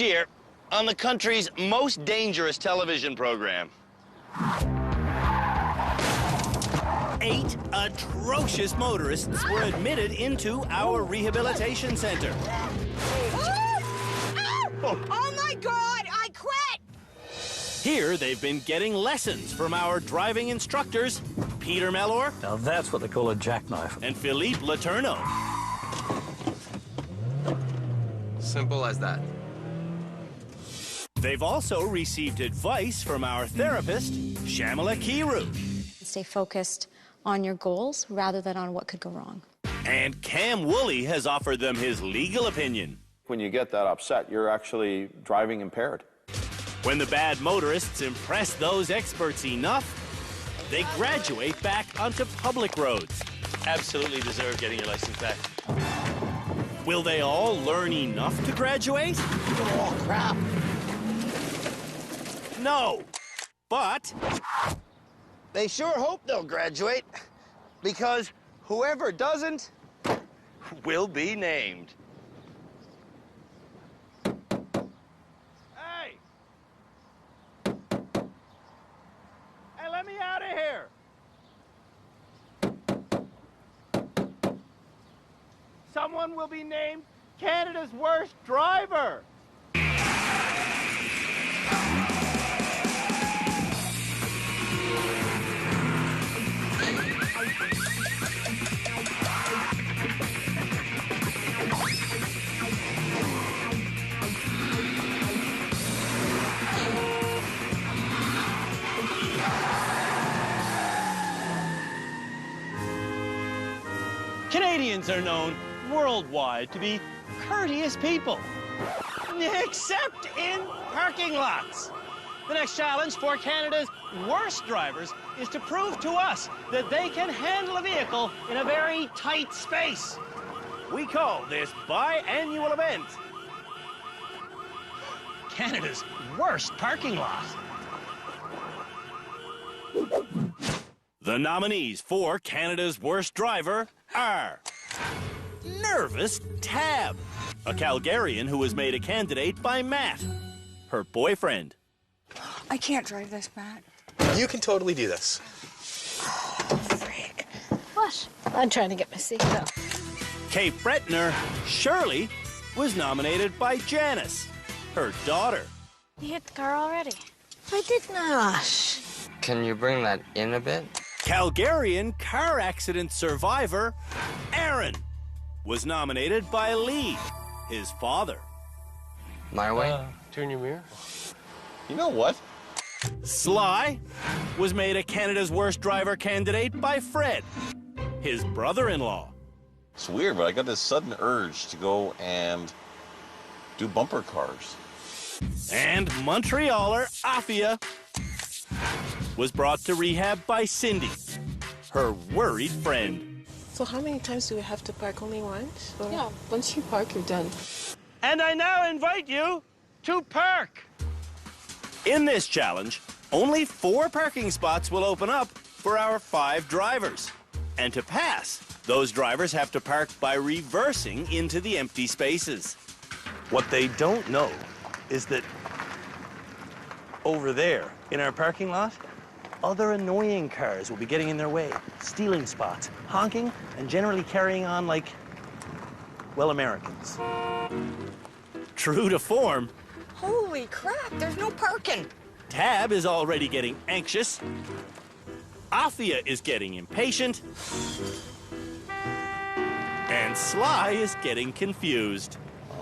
year on the country's most dangerous television program. 8 atrocious motorists were admitted into our rehabilitation center. Oh my God, I quit! Here, they've been getting lessons from our driving instructors, Peter Mellor. Now that's what they call a jackknife. And Philippe Letourneau. Simple as that. They've also received advice from our therapist, Shamila Kiru. Stay focused on your goals rather than on what could go wrong. And Cam Woolley has offered them his legal opinion. When you get that upset, you're actually driving impaired. When the bad motorists impress those experts enough, they graduate back onto public roads. Absolutely deserve getting your license back. Will they all learn enough to graduate? Oh, crap. No, but They sure hope they'll graduate, because whoever doesn't will be named. Hey! Hey, let me out of here! Someone will be named Canada's worst driver! Canadians are known worldwide to be courteous people, except in parking lots. The next challenge for Canada's worst drivers is to prove to us that they can handle a vehicle in a very tight space. We call this biannual event Canada's worst parking lot. The nominees for Canada's worst driver are Nervous Tab, a Calgarian who was made a candidate by Matt, her boyfriend. I can't drive this, Matt. You can totally do this. Frick. What? I'm trying to get my seatbelt. Cape Bretner, Shirley, was nominated by Janice, her daughter. You hit the car already. I did not. Can you bring that in a bit? Calgarian car accident survivor, Aaron, was nominated by Lee, his father. My way? Turn your mirror. You know what? Sly was made a Canada's worst driver candidate by Fred, his brother-in-law. It's weird, but I got this sudden urge to go and do bumper cars. And Montrealer Afia was brought to rehab by Cindy, her worried friend. So how many times do we have to park? Only once? Or... Yeah, once you park, you're done. And I now invite you to park. In this challenge, only 4 parking spots will open up for our 5 drivers. And to pass, those drivers have to park by reversing into the empty spaces. What they don't know is that over there in our parking lot, other annoying cars will be getting in their way, stealing spots, honking, and generally carrying on like, well, Americans. True to form, Holy crap, there's no parking. Tab is already getting anxious. Afia is getting impatient. And Sly is getting confused.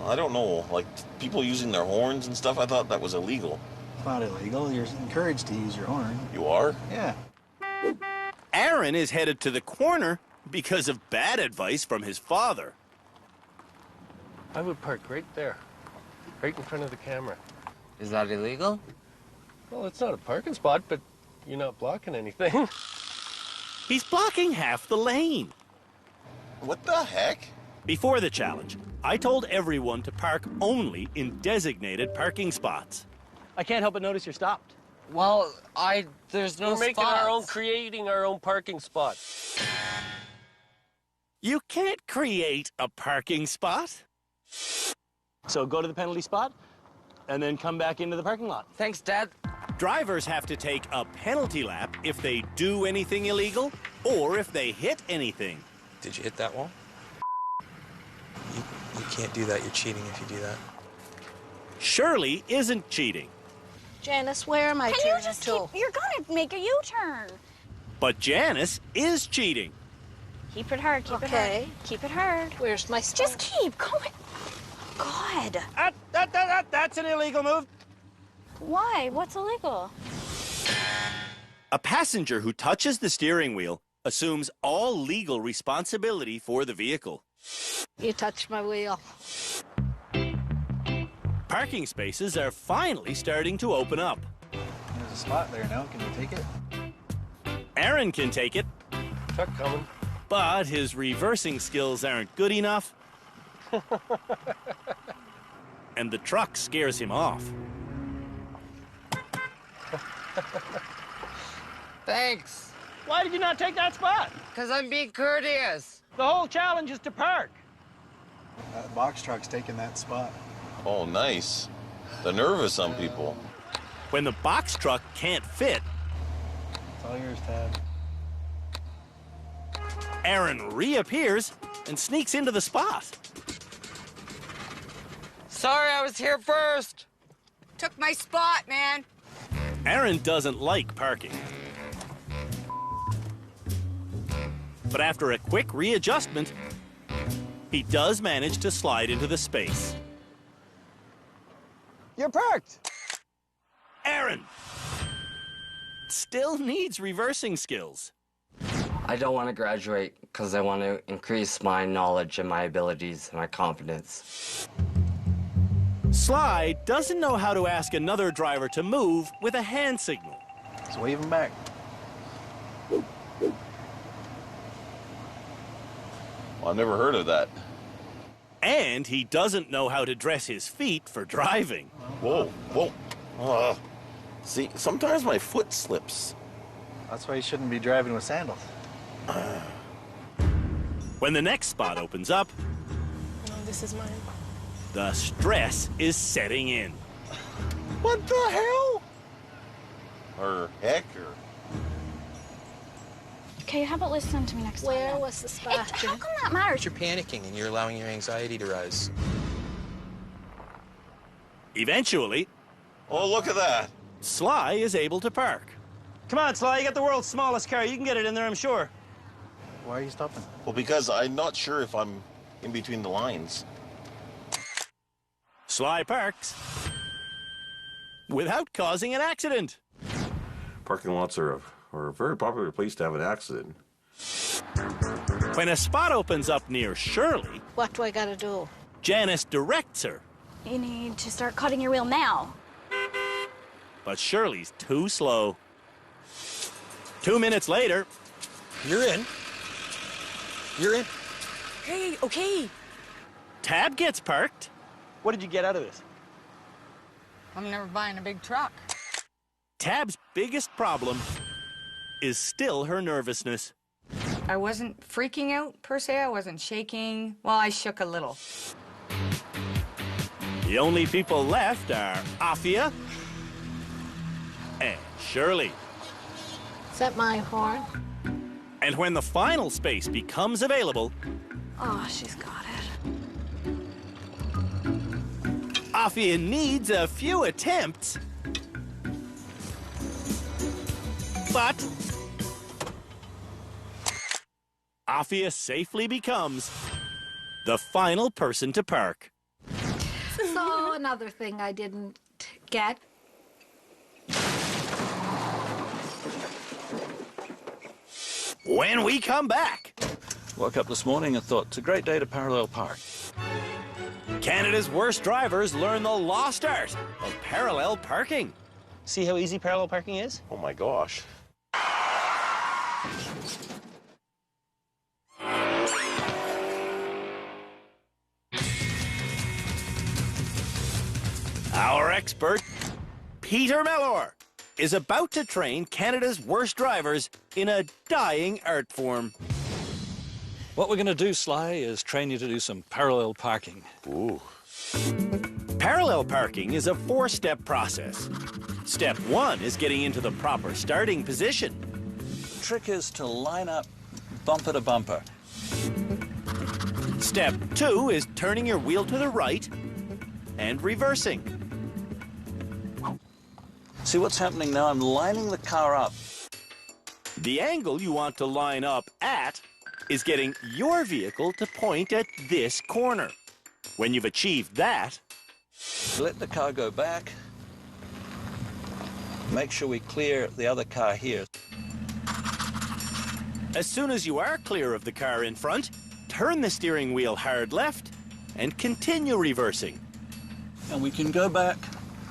I don't know, like people using their horns and stuff, I thought that was illegal. It's not illegal. You're encouraged to use your horn. You are? Yeah. Aaron is headed to the corner because of bad advice from his father. I would park right there, right in front of the camera. Is that illegal? Well, it's not a parking spot, but you're not blocking anything. He's blocking half the lane. What the heck? Before the challenge, I told everyone to park only in designated parking spots. I can't help but notice you're stopped. Well, there's no We're making spots. creating our own parking spots. You can't create a parking spot. So go to the penalty spot, and then come back into the parking lot. Thanks, Dad. Drivers have to take a penalty lap if they do anything illegal or if they hit anything. Did you hit that wall? You can't do that. You're cheating if you do that. Shirley isn't cheating, Janice, where am I Can you turning just to? keep... You're gonna make a U-turn. but Janice is cheating. Keep it hard, keep it Okay. hard. Keep it hard. Where's my Just keep going. God. That's an illegal move. Why? What's illegal? A passenger who touches the steering wheel assumes all legal responsibility for the vehicle. You touched my wheel. Parking spaces are finally starting to open up. There's a spot there now. Can you take it? Aaron can take it, Truck coming. but his reversing skills aren't good enough. And the truck scares him off. Thanks. Why did you not take that spot? Because I'm being courteous. The whole challenge is to park. That box truck's taking that spot. Oh, nice. The nerve of some people. When the box truck can't fit, It's all yours, Tab. Aaron reappears and sneaks into the spot. Sorry, I was here first. Took my spot, man. Aaron doesn't like parking. But after a quick readjustment, he does manage to slide into the space. You're parked. Aaron still needs reversing skills. I don't want to graduate because I want to increase my knowledge and my abilities and my confidence. Sly doesn't know how to ask another driver to move with a hand signal. So wave him back. Well, I've never heard of that. And he doesn't know how to dress his feet for driving. Whoa, whoa. See, sometimes my foot slips. That's why you shouldn't be driving with sandals. When the next spot opens up, No, this is mine. the stress is setting in. What the hell? Or heck, or... Okay, how about listen to me next time? Where then? was the spot? How come that matters? You're panicking and you're allowing your anxiety to rise. Eventually, Oh, look at that. Sly is able to park. Come on, Sly, you got the world's smallest car. You can get it in there, I'm sure. Why are you stopping? Well, because I'm not sure if I'm in between the lines. Sly parks without causing an accident. Parking lots are a very popular place to have an accident. When a spot opens up near Shirley, What do I gotta do? Janice directs her, You need to start cutting your wheel now. but Shirley's too slow. 2 minutes later, You're in. You're in. Hey, okay. Tab gets parked. What did you get out of this? I'm never buying a big truck. Tab's biggest problem is still her nervousness. I wasn't freaking out, per se. I wasn't shaking. Well, I shook a little. The only people left are Afia and Shirley. Is that my horn? And when the final space becomes available, Oh, she's got it. Afia needs a few attempts, but Afia safely becomes the final person to park. So another thing I didn't get. When we come back, Woke up this morning and thought, it's a great day to parallel park. Canada's worst drivers learn the lost art of parallel parking. See how easy parallel parking is? Oh my gosh. Our expert, Peter Mellor, is about to train Canada's worst drivers in a dying art form. What we're going to do, Sly, is train you to do some parallel parking. Ooh. Parallel parking is a 4-step process. Step 1 is getting into the proper starting position. The trick is to line up bumper to bumper. Step 2 is turning your wheel to the right and reversing. See what's happening now? I'm lining the car up. The angle you want to line up at is getting your vehicle to point at this corner. When you've achieved that, Let the car go back. Make sure we clear the other car here. as soon as you are clear of the car in front, turn the steering wheel hard left and continue reversing. And we can go back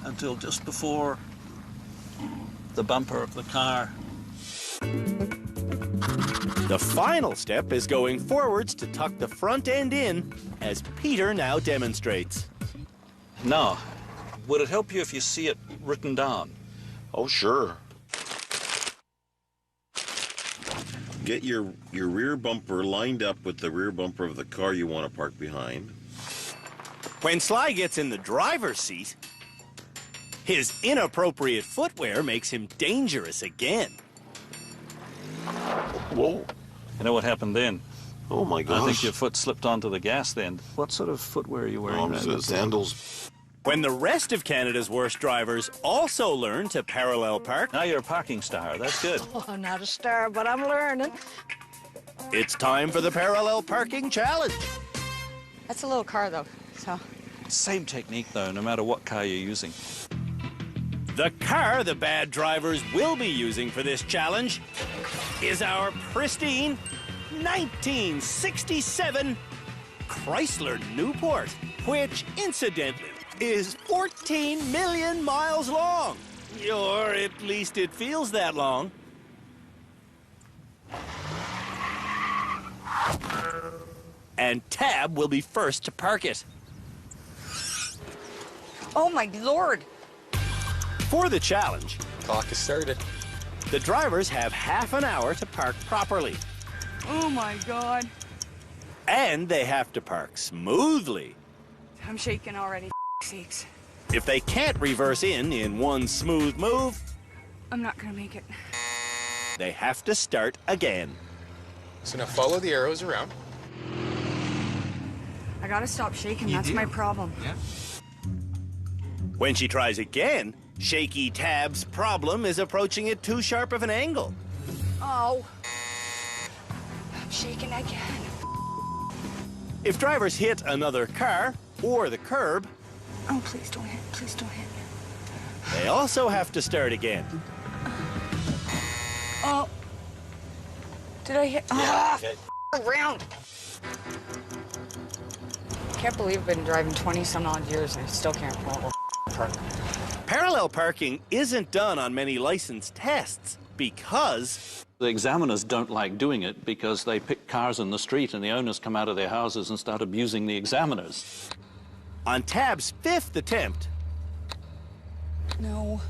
until just before the bumper of the car. The final step is going forwards to tuck the front end in, as Peter now demonstrates. Now, would it help you if you see it written down? Oh, sure. Get your rear bumper lined up with the rear bumper of the car you want to park behind. When Sly gets in the driver's seat, his inappropriate footwear makes him dangerous again. Whoa. You know what happened then? Oh, my gosh. I think your foot slipped onto the gas then. What sort of footwear are you wearing? Sandals. When the rest of Canada's worst drivers also learn to parallel park, Now you're a parking star. That's good. Oh, I'm not a star, but I'm learning. it's time for the Parallel Parking Challenge. That's a little car, though, so. Same technique, though, no matter what car you're using. The car the bad drivers will be using for this challenge is our pristine 1967 Chrysler Newport, which, incidentally, is 14 million miles long. Or at least it feels that long. And Tab will be first to park it. Oh, my Lord. For the challenge, Clock is started. the drivers have half an hour to park properly. Oh, my God. And they have to park smoothly. I'm shaking already, sakes. If they can't reverse in one smooth move, I'm not gonna make it. they have to start again. So now follow the arrows around. I gotta stop shaking, You that's do. my problem. Yeah. When she tries again, Shaky Tab's problem is approaching at too sharp of an angle. Oh. I'm shaking again. If drivers hit another car or the curb, Oh, please don't hit. Please don't hit me. they also have to start again. Oh. Did I hit? Ah, around. Can't believe I've been driving 20-some odd years and I still can't pull a park. Parallel parking isn't done on many license tests because The examiners don't like doing it because they pick cars in the street and the owners come out of their houses and start abusing the examiners. on Tab's 5th attempt, No.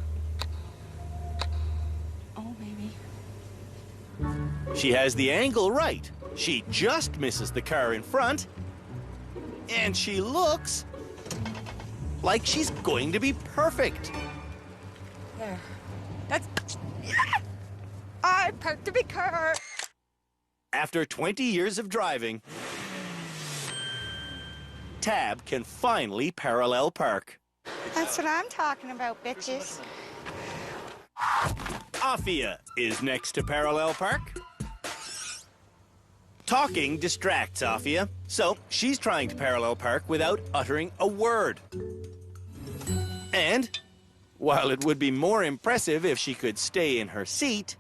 Oh, maybe. she has the angle right. She just misses the car in front, and she looks like she's going to be perfect. There. That's... I parked a big car. After 20 years of driving, Tab can finally parallel park. That's what I'm talking about, bitches. Afia is next to parallel park. Talking distracts Afia, so she's trying to parallel park without uttering a word. And while it would be more impressive if she could stay in her seat,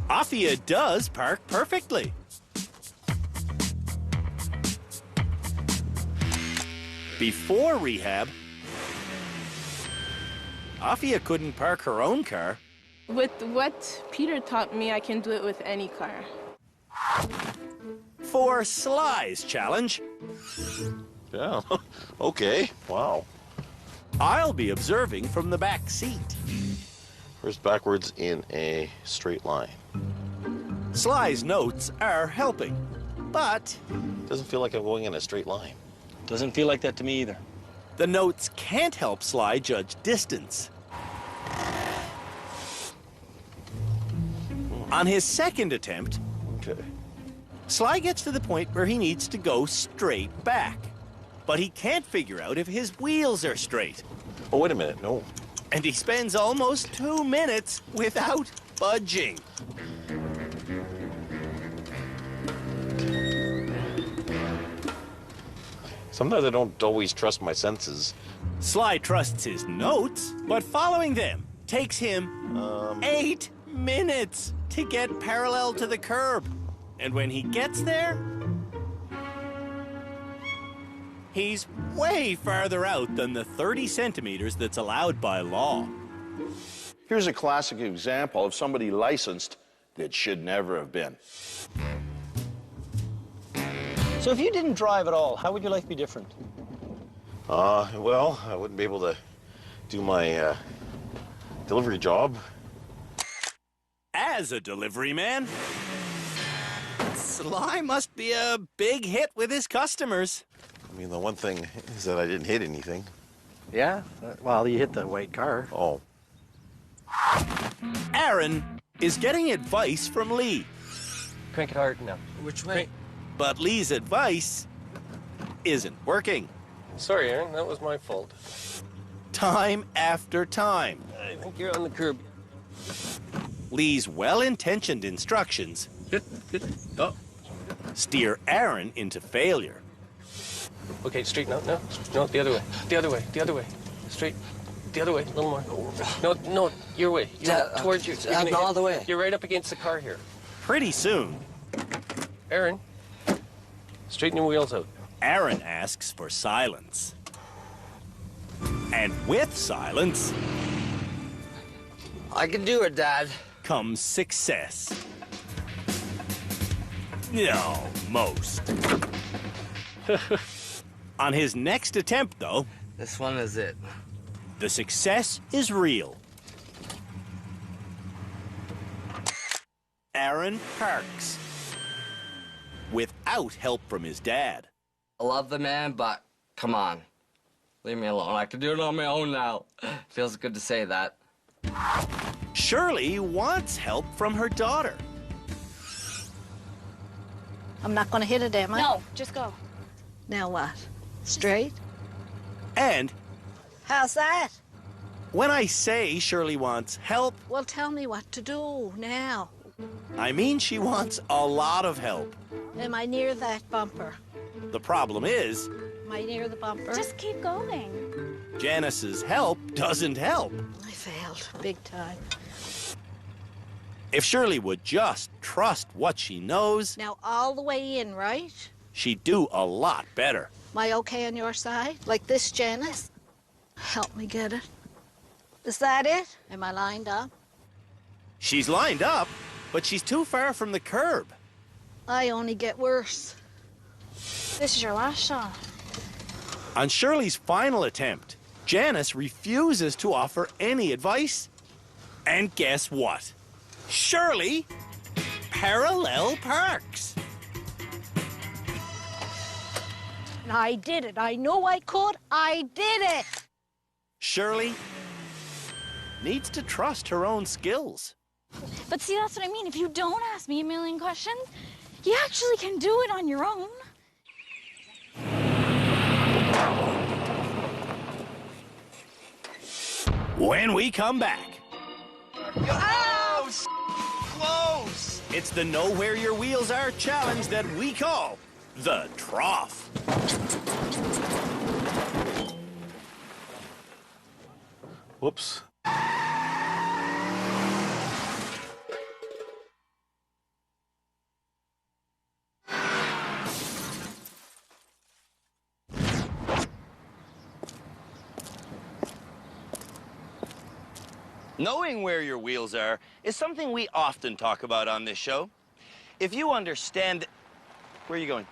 Afia does park perfectly. Before rehab, Afia couldn't park her own car. With what Peter taught me, I can do it with any car. For Sly's challenge, Yeah. Okay. Wow. I'll be observing from the back seat. First backwards in a straight line. Sly's notes are helping, but Doesn't feel like I'm going in a straight line. Doesn't feel like that to me either. The notes can't help Sly judge distance. On his second attempt, Sly gets to the point where he needs to go straight back. But he can't figure out if his wheels are straight. Oh, wait a minute, no. And he spends almost 2 minutes without budging. Sometimes I don't always trust my senses. Sly trusts his notes, but following them takes him 8 minutes to get parallel to the curb. And when he gets there, he's way farther out than the 30 centimeters that's allowed by law. Here's a classic example of somebody licensed that should never have been. So if you didn't drive at all, how would your life be different? Well, I wouldn't be able to do my delivery job. As a delivery man, Sly must be a big hit with his customers. I mean, the one thing is that I didn't hit anything. Yeah? Well, you hit the white car. Oh. Aaron is getting advice from Lee. Crank it hard now. Which way? But Lee's advice isn't working. Sorry, Aaron, that was my fault. Time after time. I think you're on the curb. Lee's well-intentioned instructions steer Aaron into failure. Okay, straight, no, the other way. The other way, the other way. Straight, the other way, a little more. No, your way. Towards you. The other way. You're right up against the car here. Pretty soon, Aaron, straighten your wheels out. Aaron asks for silence. And with silence I can do it, Dad. comes success. No, most. On his next attempt, though, This one is it. the success is real. Aaron parks without help from his dad. I love the man, but come on. Leave me alone. I can do it on my own now. Feels good to say that. Shirley wants help from her daughter. I'm not going to hit it, am I? No, just go. Now what? Straight? And How's that? when I say Shirley wants help, Well, tell me what to do now. I mean she wants a lot of help. Am I near that bumper? The problem is, Am I near the bumper? Just keep going. Janice's help doesn't help. I failed big time. If Shirley would just trust what she knows, Now all the way in, right? she'd do a lot better. Am I okay on your side? Like this, Janice? Help me get it. Is that it? Am I lined up? She's lined up, but she's too far from the curb. I only get worse. This is your last shot. On Shirley's final attempt, Janice refuses to offer any advice. And guess what? Shirley parallel parks. I did it. I know I could. I did it. Shirley needs to trust her own skills. But see, that's what I mean. If you don't ask me a million questions, you actually can do it on your own. When we come back, Oh, close! it's the Know Where Your Wheels Are challenge that we call the Trough. Whoops. Knowing where your wheels are is something we often talk about on this show. If you understand... Where are you going?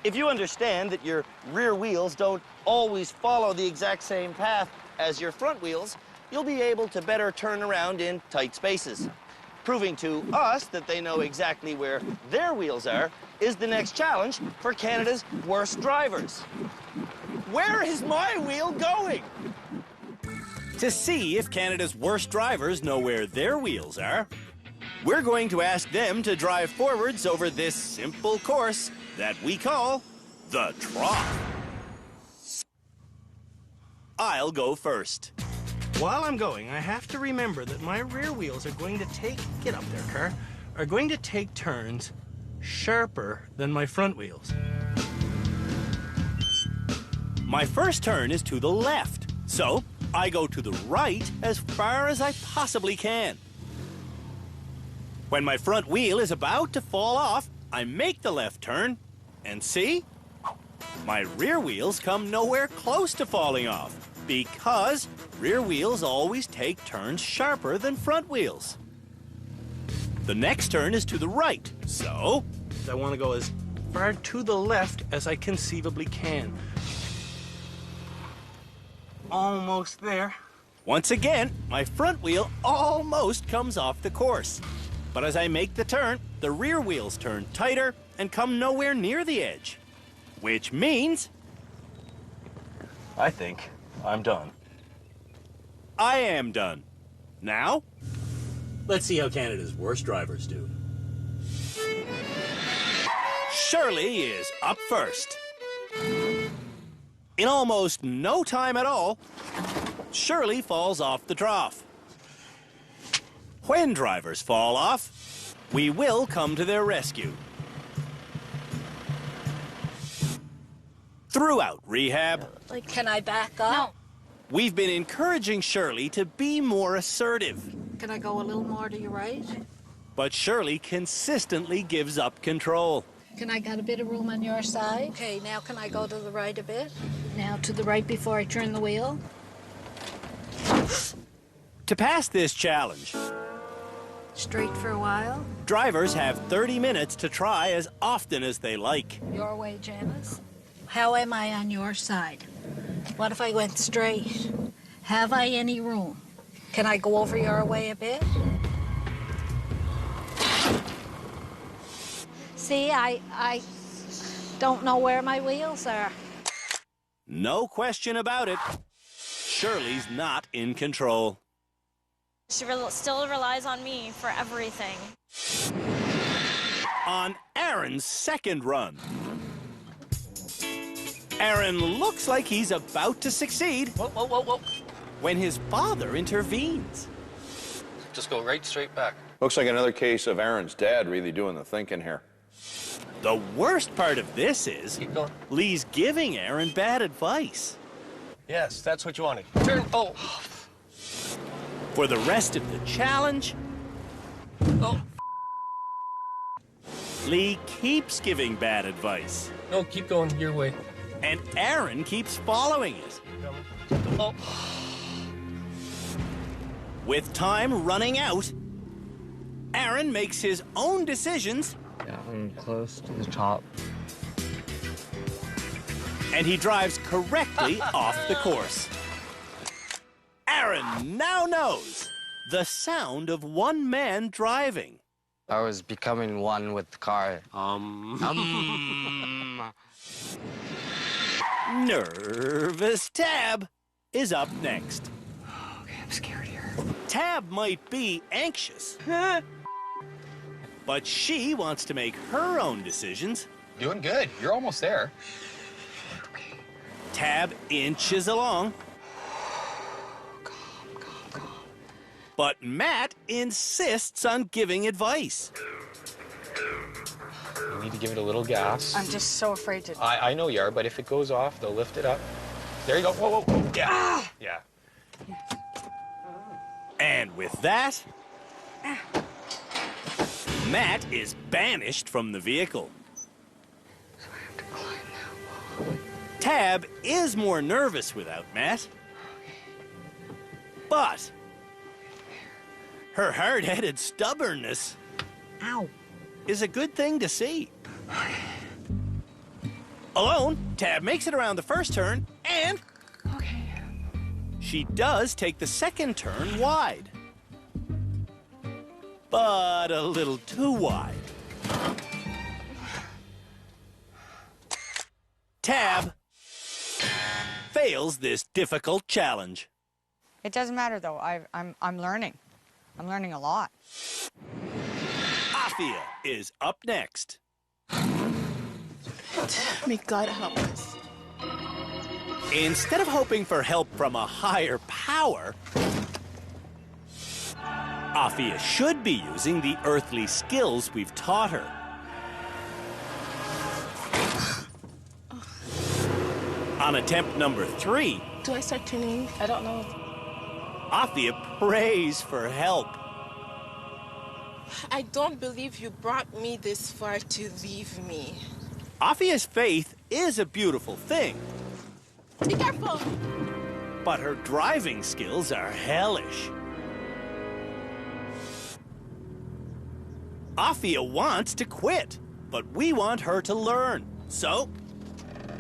If you understand that your rear wheels don't always follow the exact same path as your front wheels, you'll be able to better turn around in tight spaces. Proving to us that they know exactly where their wheels are is the next challenge for Canada's worst drivers. Where is my wheel going? To see if Canada's worst drivers know where their wheels are, we're going to ask them to drive forwards over this simple course that we call the Trough. I'll go first. While I'm going, I have to remember that my rear wheels are going to get up there, car, are going to take turns sharper than my front wheels. My first turn is to the left, so I go to the right as far as I possibly can. When my front wheel is about to fall off, I make the left turn, and see? My rear wheels come nowhere close to falling off, because rear wheels always take turns sharper than front wheels. The next turn is to the right, so I want to go as far to the left as I conceivably can. Almost there. once again, my front wheel almost comes off the course. But as I make the turn, the rear wheels turn tighter and come nowhere near the edge. Which means I think I'm done. I am done. Now, let's see how Canada's worst drivers do. Shirley is up first. In almost no time at all, Shirley falls off the trough. When drivers fall off, we will come to their rescue. Throughout rehab, Can I back up? we've been encouraging Shirley to be more assertive. Can I go a little more to your right? But Shirley consistently gives up control. Can I get a bit of room on your side? Okay, now can I go to the right a bit? Now to the right before I turn the wheel. To pass this challenge, Straight for a while. drivers have 30 minutes to try as often as they like. Your way, Janice. How am I on your side? What if I went straight? Have I any room? Can I go over your way a bit? See, I don't know where my wheels are. No question about it. Shirley's not in control. She still relies on me for everything. On Aaron's second run, Aaron looks like he's about to succeed. Whoa, whoa, whoa, whoa. When his father intervenes. Just go right straight back. Looks like another case of Aaron's dad really doing the thinking here. The worst part of this is Lee's giving Aaron bad advice. Yes, that's what you wanted. Turn. Oh. For the rest of the challenge, Lee keeps giving bad advice. No, keep going your way. And Aaron keeps following it. Oh. With time running out, Aaron makes his own decisions. Yeah, I'm close to the top. And he drives correctly off the course. Aaron now knows the sound of one man driving. I was becoming one with the car. Nervous Tab is up next. Okay, I'm scared here. Tab might be anxious, but she wants to make her own decisions. Doing good. You're almost there. Tab inches along. But Matt insists on giving advice. You need to give it a little gas. I'm just so afraid to. I know you are, but if it goes off, they'll lift it up. There you go. Whoa, whoa, whoa. Yeah. Ah! Yeah. And with that, Matt is banished from the vehicle. So I have to climb now. Tab is more nervous without Matt. But her hard-headed stubbornness is a good thing to see. Alone, Tab makes it around the first turn, and she does take the second turn wide. but a little too wide. Tab fails this difficult challenge. It doesn't matter though. I'm learning. I'm learning a lot. Afia is up next. May God help us. Instead of hoping for help from a higher power, Afia should be using the earthly skills we've taught her. On attempt number 3, Do I start tuning? I don't know. Afia prays for help. I don't believe you brought me this far to leave me. Afia's faith is a beautiful thing, Be careful. but her driving skills are hellish. Afia wants to quit, but we want her to learn. So,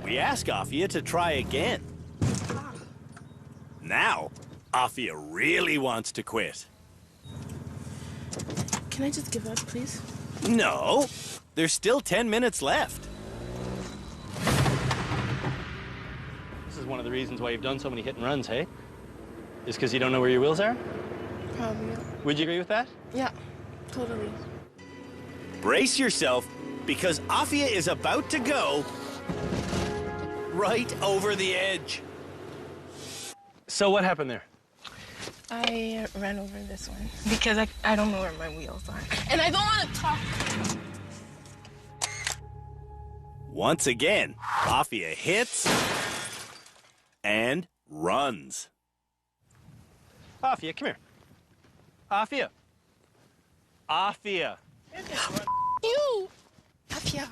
we ask Afia to try again. Now, Afia really wants to quit. Can I just give up, please? No, there's still 10 minutes left. This is one of the reasons why you've done so many hit and runs, hey? Is because you don't know where your wheels are? Probably. Would you agree with that? Yeah, totally. Brace yourself, because Afia is about to go right over the edge. So what happened there? I ran over this one because I don't know where my wheels are. And I don't want to talk. Once again, Afia hits and runs. Afia, come here. Afia. Afia. You! Afia.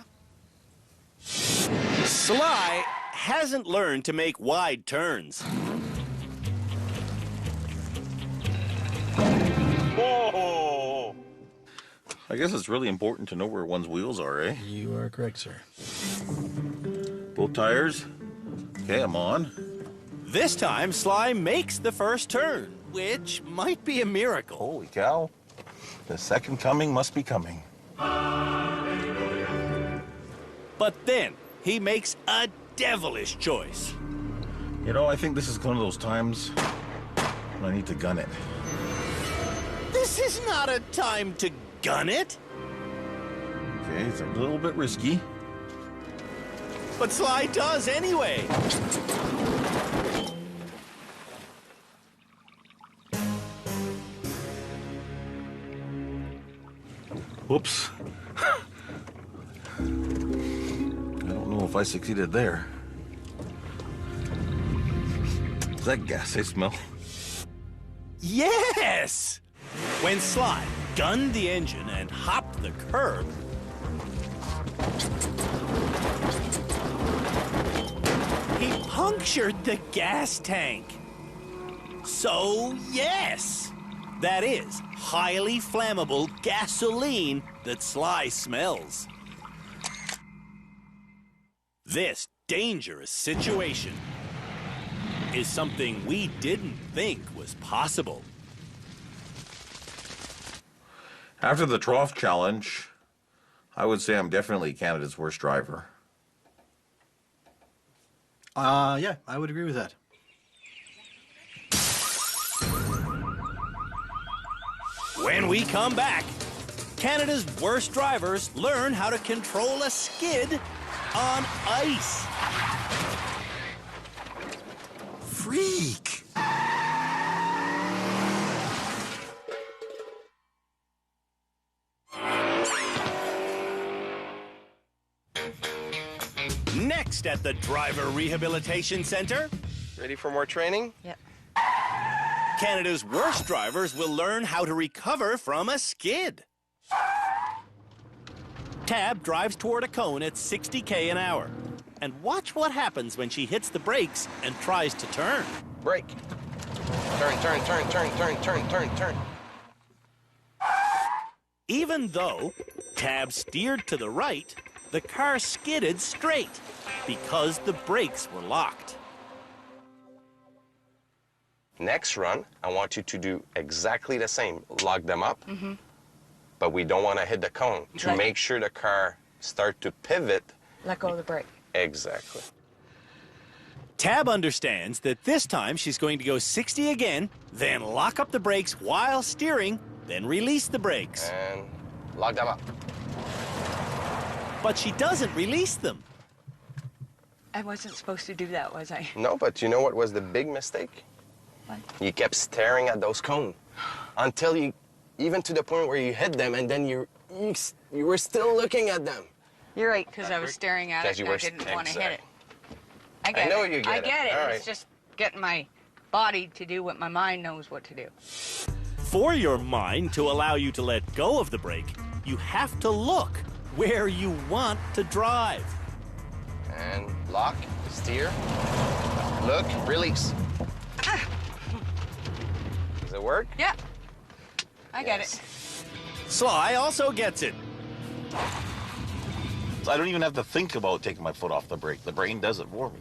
Sly hasn't learned to make wide turns. Whoa! I guess it's really important to know where one's wheels are, eh? You are correct, sir. Both tires? Okay, I'm on. This time, Sly makes the first turn, which might be a miracle. Holy cow. The second coming must be coming. But then, he makes a devilish choice. You know, I think this is one of those times when I need to gun it. This is not a time to gun it. Okay, it's a little bit risky. But Sly does anyway. Whoops. I don't know if I succeeded there. Is that gas I smell? Yes! When Sly gunned the engine and hopped the curb, he punctured the gas tank. So, yes, that is highly flammable gasoline that Sly smells. This dangerous situation is something we didn't think was possible. After the trough challenge, I would say I'm definitely Canada's worst driver. Yeah, I would agree with that. When we come back, Canada's worst drivers learn how to control a skid on ice. Freak! Next at the Driver Rehabilitation Center, Ready for more training? Yep. Canada's worst drivers will learn how to recover from a skid. Tab drives toward a cone at 60k an hour. And watch what happens when she hits the brakes and tries to turn. Brake. Turn, turn, turn, turn, turn, turn, turn, turn. Even though Tab steered to the right, the car skidded straight because the brakes were locked. Next run, I want you to do exactly the same. Lock them up. but we don't want to hit the cone. To Right. make sure the car start to pivot. Let go of the brake. Exactly. Tab understands that this time she's going to go 60 again, then lock up the brakes while steering, then release the brakes. And lock them up. But she doesn't release them. I wasn't supposed to do that, was I? No, but you know what was the big mistake? What? You kept staring at those cones until you, even to the point where you hit them, and then you were still looking at them. You're right, because I was staring at it and I didn't want to hit it. I get know it. you get I it. get it. All It's right. just getting my body to do what my mind knows what to do. For your mind to allow you to let go of the brake, you have to look where you want to drive. And lock, steer, look, release. Does it work? Yeah. I get it. Sly also gets it. I don't even have to think about taking my foot off the brake. The brain does it for me.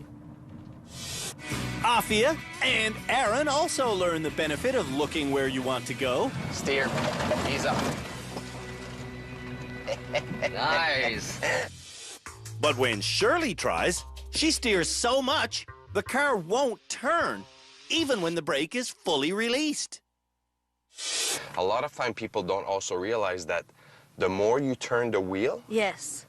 Afia and Aaron also learn the benefit of looking where you want to go. Steer, ease up. Nice. But when Shirley tries, she steers so much, the car won't turn, even when the brake is fully released. A lot of time people don't also realize that the more you turn the wheel, Yes.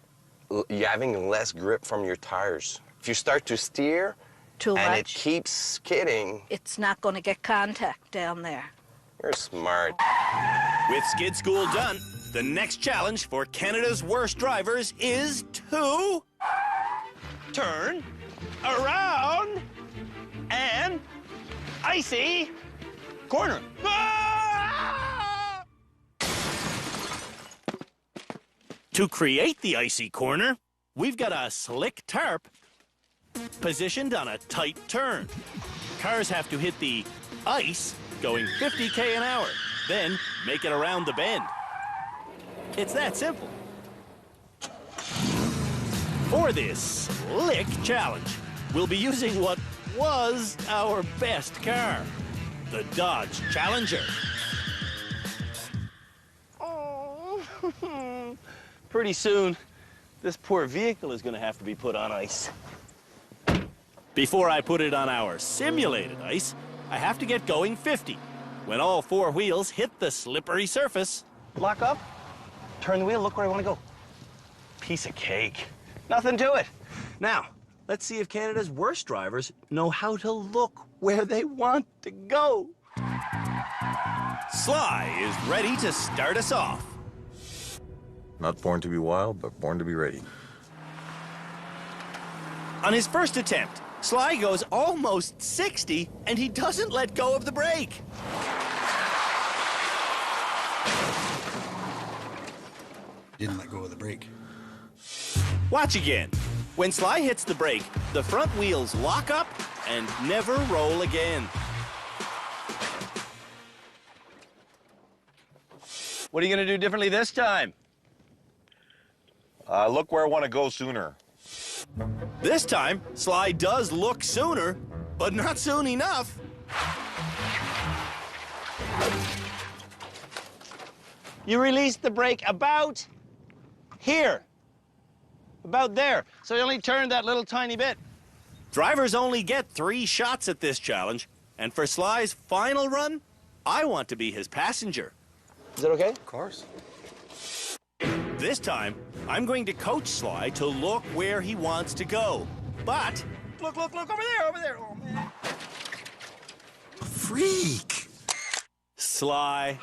you're having less grip from your tires. If you start to steer Too and it much. keeps skidding, It's not going to get contact down there. you're smart. With skid school done, the next challenge for Canada's worst drivers is to turn around and icy corner. Ah! To create the icy corner, we've got a slick tarp positioned on a tight turn. Cars have to hit the ice going 50k an hour, then make it around the bend. It's that simple. For this slick challenge, we'll be using what was our best car, the Dodge Challenger. Oh. Pretty soon, this poor vehicle is going to have to be put on ice. Before I put it on our simulated ice, I have to get going 50. When all four wheels hit the slippery surface, Lock up, turn the wheel, look where I want to go. Piece of cake. Nothing to it. Now, let's see if Canada's worst drivers know how to look where they want to go. Sly is ready to start us off. Not born to be wild, but born to be ready. On his first attempt, Sly goes almost 60, and he doesn't let go of the brake. Didn't let go of the brake. Watch again. When Sly hits the brake, the front wheels lock up and never roll again. What are you going to do differently this time? Look where I want to go sooner. This time, Sly does look sooner, but not soon enough. You release the brake about here. About there. So you only turned that little tiny bit. Drivers only get 3 shots at this challenge, and for Sly's final run, I want to be his passenger. Is that okay? Of course. This time, I'm going to coach Sly to look where he wants to go. But, Look, over there. Oh, man. Freak! Sly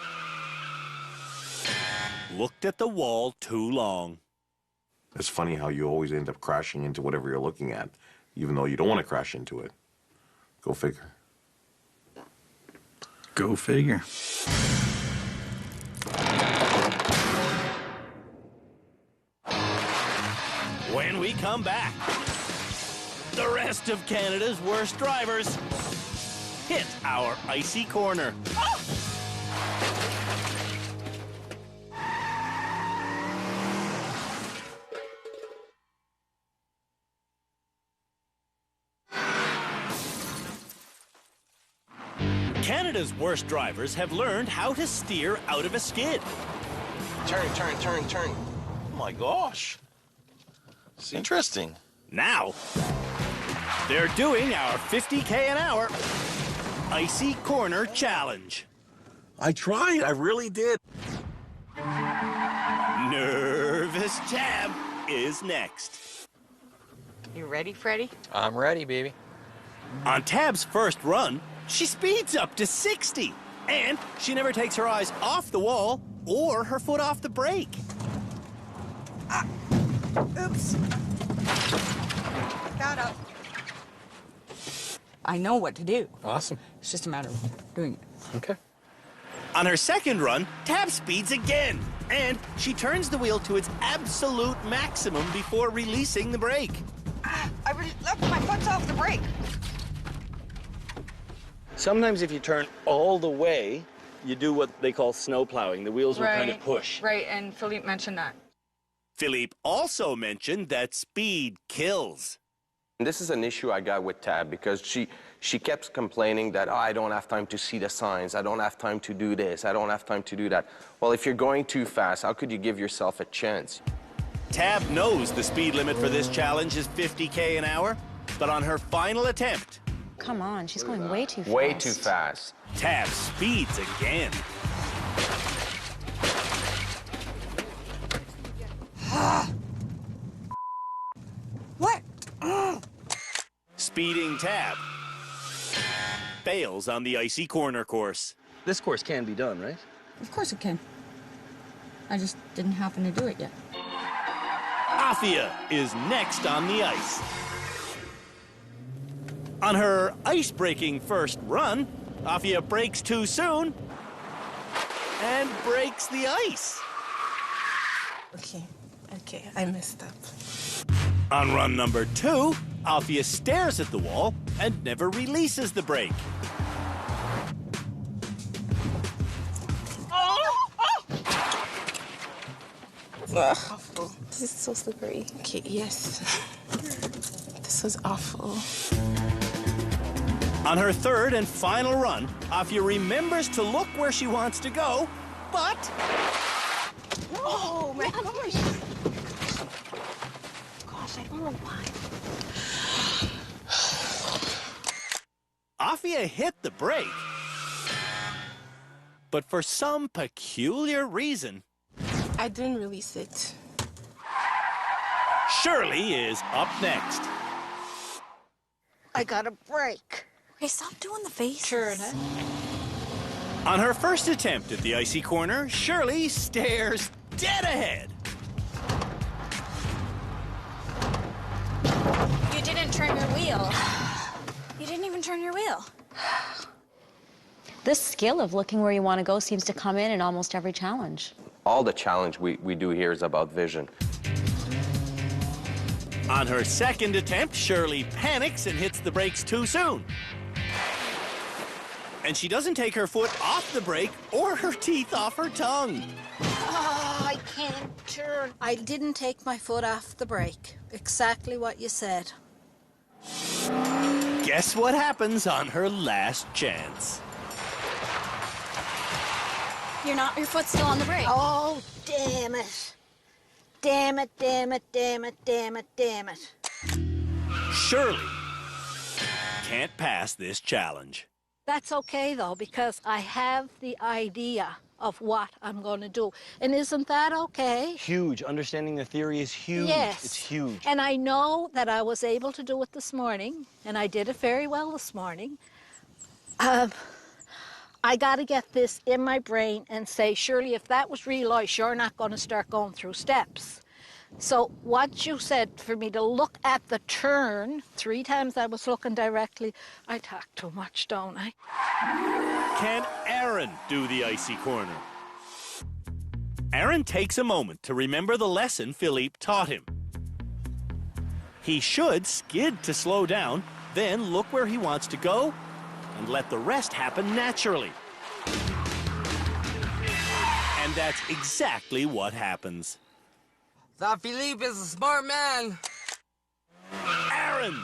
looked at the wall too long. It's funny how you always end up crashing into whatever you're looking at, even though you don't want to crash into it. Go figure. Go figure. When we come back, the rest of Canada's worst drivers hit our icy corner. Canada's worst drivers have learned how to steer out of a skid. Turn. Oh my gosh. It's interesting. Now, they're doing our 50K an hour Icy Corner Challenge. I tried. I really did. Nervous Tab is next. You ready, Freddie? I'm ready, baby. On Tab's first run, she speeds up to 60. And she never takes her eyes off the wall or her foot off the brake. Oops. Got up. I know what to do. Awesome. It's just a matter of doing it. Okay. On her second run, Tab speeds again. And she turns the wheel to its absolute maximum before releasing the brake. Look, my foot's off the brake. Sometimes if you turn all the way, you do what they call snow plowing. The wheels will kind of push. Right, and Philippe mentioned that. Philippe also mentioned that speed kills. And this is an issue I got with Tab because she kept complaining that, oh, I don't have time to see the signs, I don't have time to do this, I don't have time to do that. Well, if you're going too fast, how could you give yourself a chance? Tab knows the speed limit for this challenge is 50K an hour, but on her final attempt... Come on, she's going way too fast. Way too fast. Tab speeds again. What? Speeding Tab fails on the Icy Corner course. This course can be done, right? Of course it can. I just didn't happen to do it yet. Afia is next on the ice. On her ice-breaking first run, Afia brakes too soon and breaks the ice. Okay, I messed up. On run number 2, Afia stares at the wall and never releases the brake. Awful. This is so slippery. Okay, yes. This was awful. On her third and final run, Afia remembers to look where she wants to go, but... Oh, my gosh. Gosh, I don't know why. Afia hit the brake. But for some peculiar reason... I didn't release it. Shirley is up next. I got a break. Okay, stop doing the face. Turn it. On her first attempt at the Icy Corner, Shirley stares dead ahead. You didn't turn your wheel. You didn't even turn your wheel. This skill of looking where you want to go seems to come in almost every challenge. All the challenge we do here is about vision. On her second attempt, Shirley panics and hits the brakes too soon. And she doesn't take her foot off the brake or her teeth off her tongue. Oh, I can't turn. I didn't take my foot off the brake. Exactly what you said. Guess what happens on her last chance? Your foot's still on the brake. Oh, damn it. Damn it, damn it, damn it, damn it, damn it. Shirley can't pass this challenge. That's okay, though, because I have the idea of what I'm going to do. And isn't that okay? Huge. Understanding the theory is huge. Yes. It's huge. And I know that I was able to do it this morning, and I did it very well this morning. I got to get this in my brain and say, Shirley, if that was real ice, you're not going to start going through steps. So what you said for me to look at the turn, 3 times I was looking directly, I talk too much, don't I? Can Aaron do the Icy Corner? Aaron takes a moment to remember the lesson Philippe taught him. He should skid to slow down, then look where he wants to go, and let the rest happen naturally. And that's exactly what happens. That Philippe is a smart man. Aaron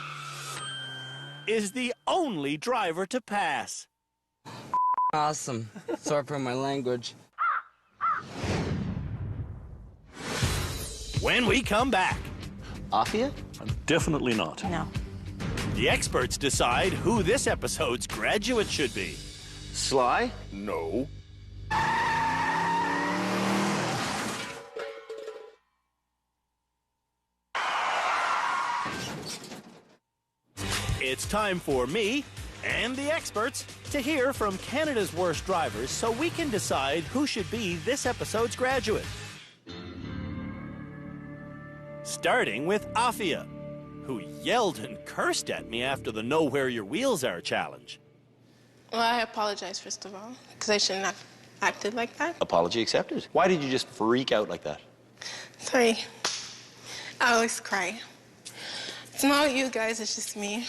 is the only driver to pass. Awesome. Sorry for my language. when we come back. Afia? Definitely not. No. The experts decide who this episode's graduate should be. Sly? No. It's time for me and the experts to hear from Canada's worst drivers so we can decide who should be this episode's graduate. Starting with Afia, who yelled and cursed at me after the Know Where Your Wheels Are challenge. Well, I apologize, first of all, because I shouldn't have acted like that. Apology accepted. Why did you just freak out like that? Sorry. I always cry. It's not you guys, it's just me.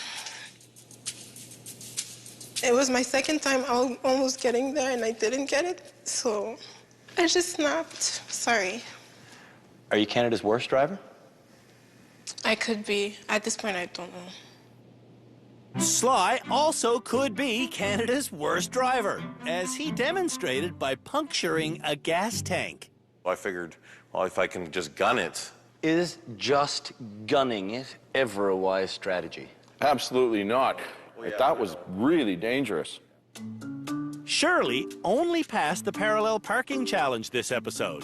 It was my second time almost getting there, and I didn't get it, so I just snapped. Sorry. Are you Canada's worst driver? I could be. At this point, I don't know. Sly also could be Canada's worst driver, as he demonstrated by puncturing a gas tank. I figured, well, if I can just gun it. Is just gunning it ever a wise strategy? Absolutely not. That was really dangerous. Shirley only passed the parallel parking challenge this episode,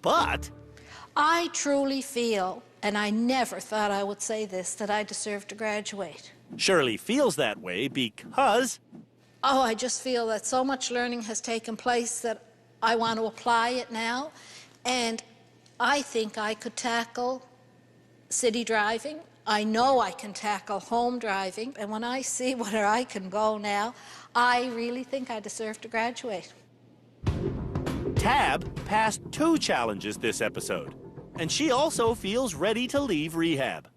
but I truly feel, and I never thought I would say this, that I deserve to graduate. Shirley feels that way because... Oh, I just feel that so much learning has taken place that I want to apply it now. And I think I could tackle city driving. I know I can tackle home driving. And when I see where I can go now, I really think I deserve to graduate. Tab passed 2 challenges this episode, and she also feels ready to leave rehab.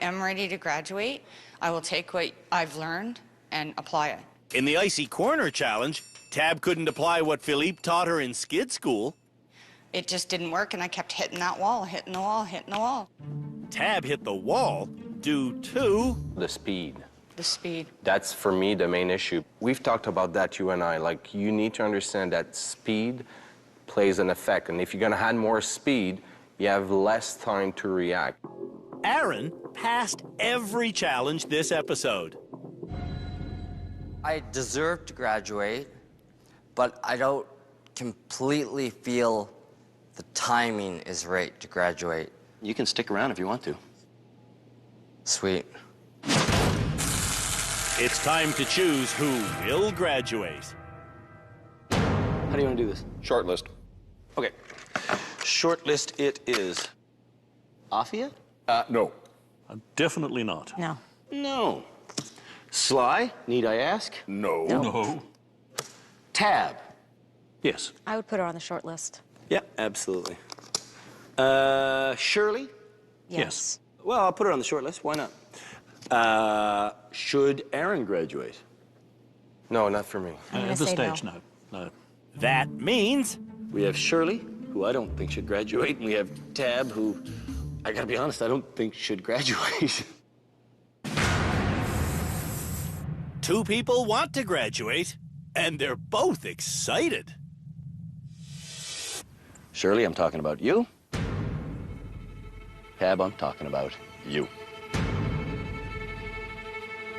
I'm ready to graduate. I will take what I've learned and apply it. In the Icy Corner challenge, Tab couldn't apply what Philippe taught her in skid school. It just didn't work, and I kept hitting that wall, hitting the wall, hitting the wall. Tab hit the wall due to... The speed. The speed. That's, for me, the main issue. We've talked about that, you and I. Like, you need to understand that speed plays an effect. And if you're going to add more speed, you have less time to react. Aaron passed every challenge this episode. I deserve to graduate, but I don't completely feel the timing is right to graduate. You can stick around if you want to. Sweet. It's time to choose who will graduate. How do you want to do this? Short list. Okay. Short list it is. Afia? No. Definitely not. No. No. Sly, need I ask? No. No. Tab? Yes. I would put her on the short list. Yeah, absolutely. Shirley? Yes. Well, I'll put her on the short list. Why not? Should Aaron graduate? No, not for me. At this stage, no. No. That means... We have Shirley, who I don't think should graduate, and we have Tab, who, I gotta be honest, I don't think should graduate. 2 people want to graduate, and they're both excited. Shirley, I'm talking about you. Tab, I'm talking about you.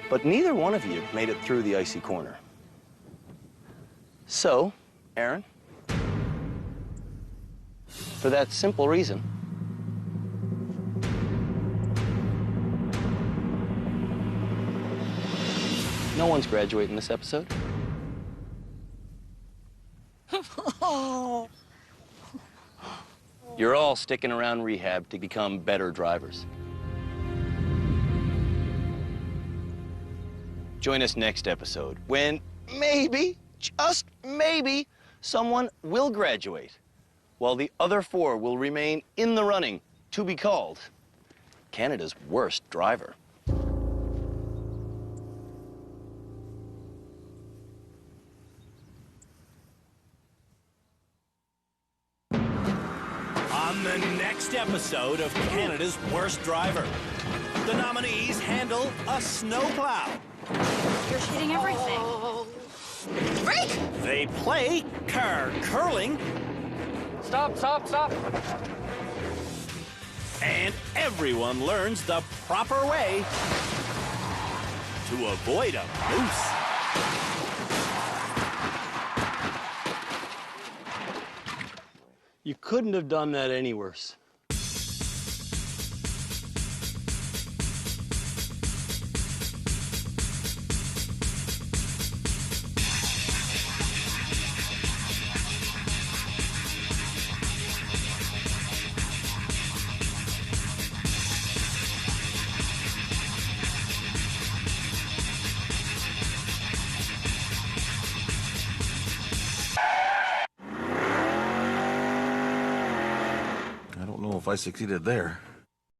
But neither one of you made it through the Icy Corner. So, Aaron, for that simple reason, no one's graduating this episode. You're all sticking around rehab to become better drivers. Join us next episode when maybe, just maybe, someone will graduate, while the other 4 will remain in the running to be called Canada's worst driver. On the next episode of Canada's Worst Driver, the nominees handle a snowplow. You're hitting everything. Break! They play car curling. Stop, stop, stop. And everyone learns the proper way to avoid a moose. You couldn't have done that any worse. I don't know if I succeeded there.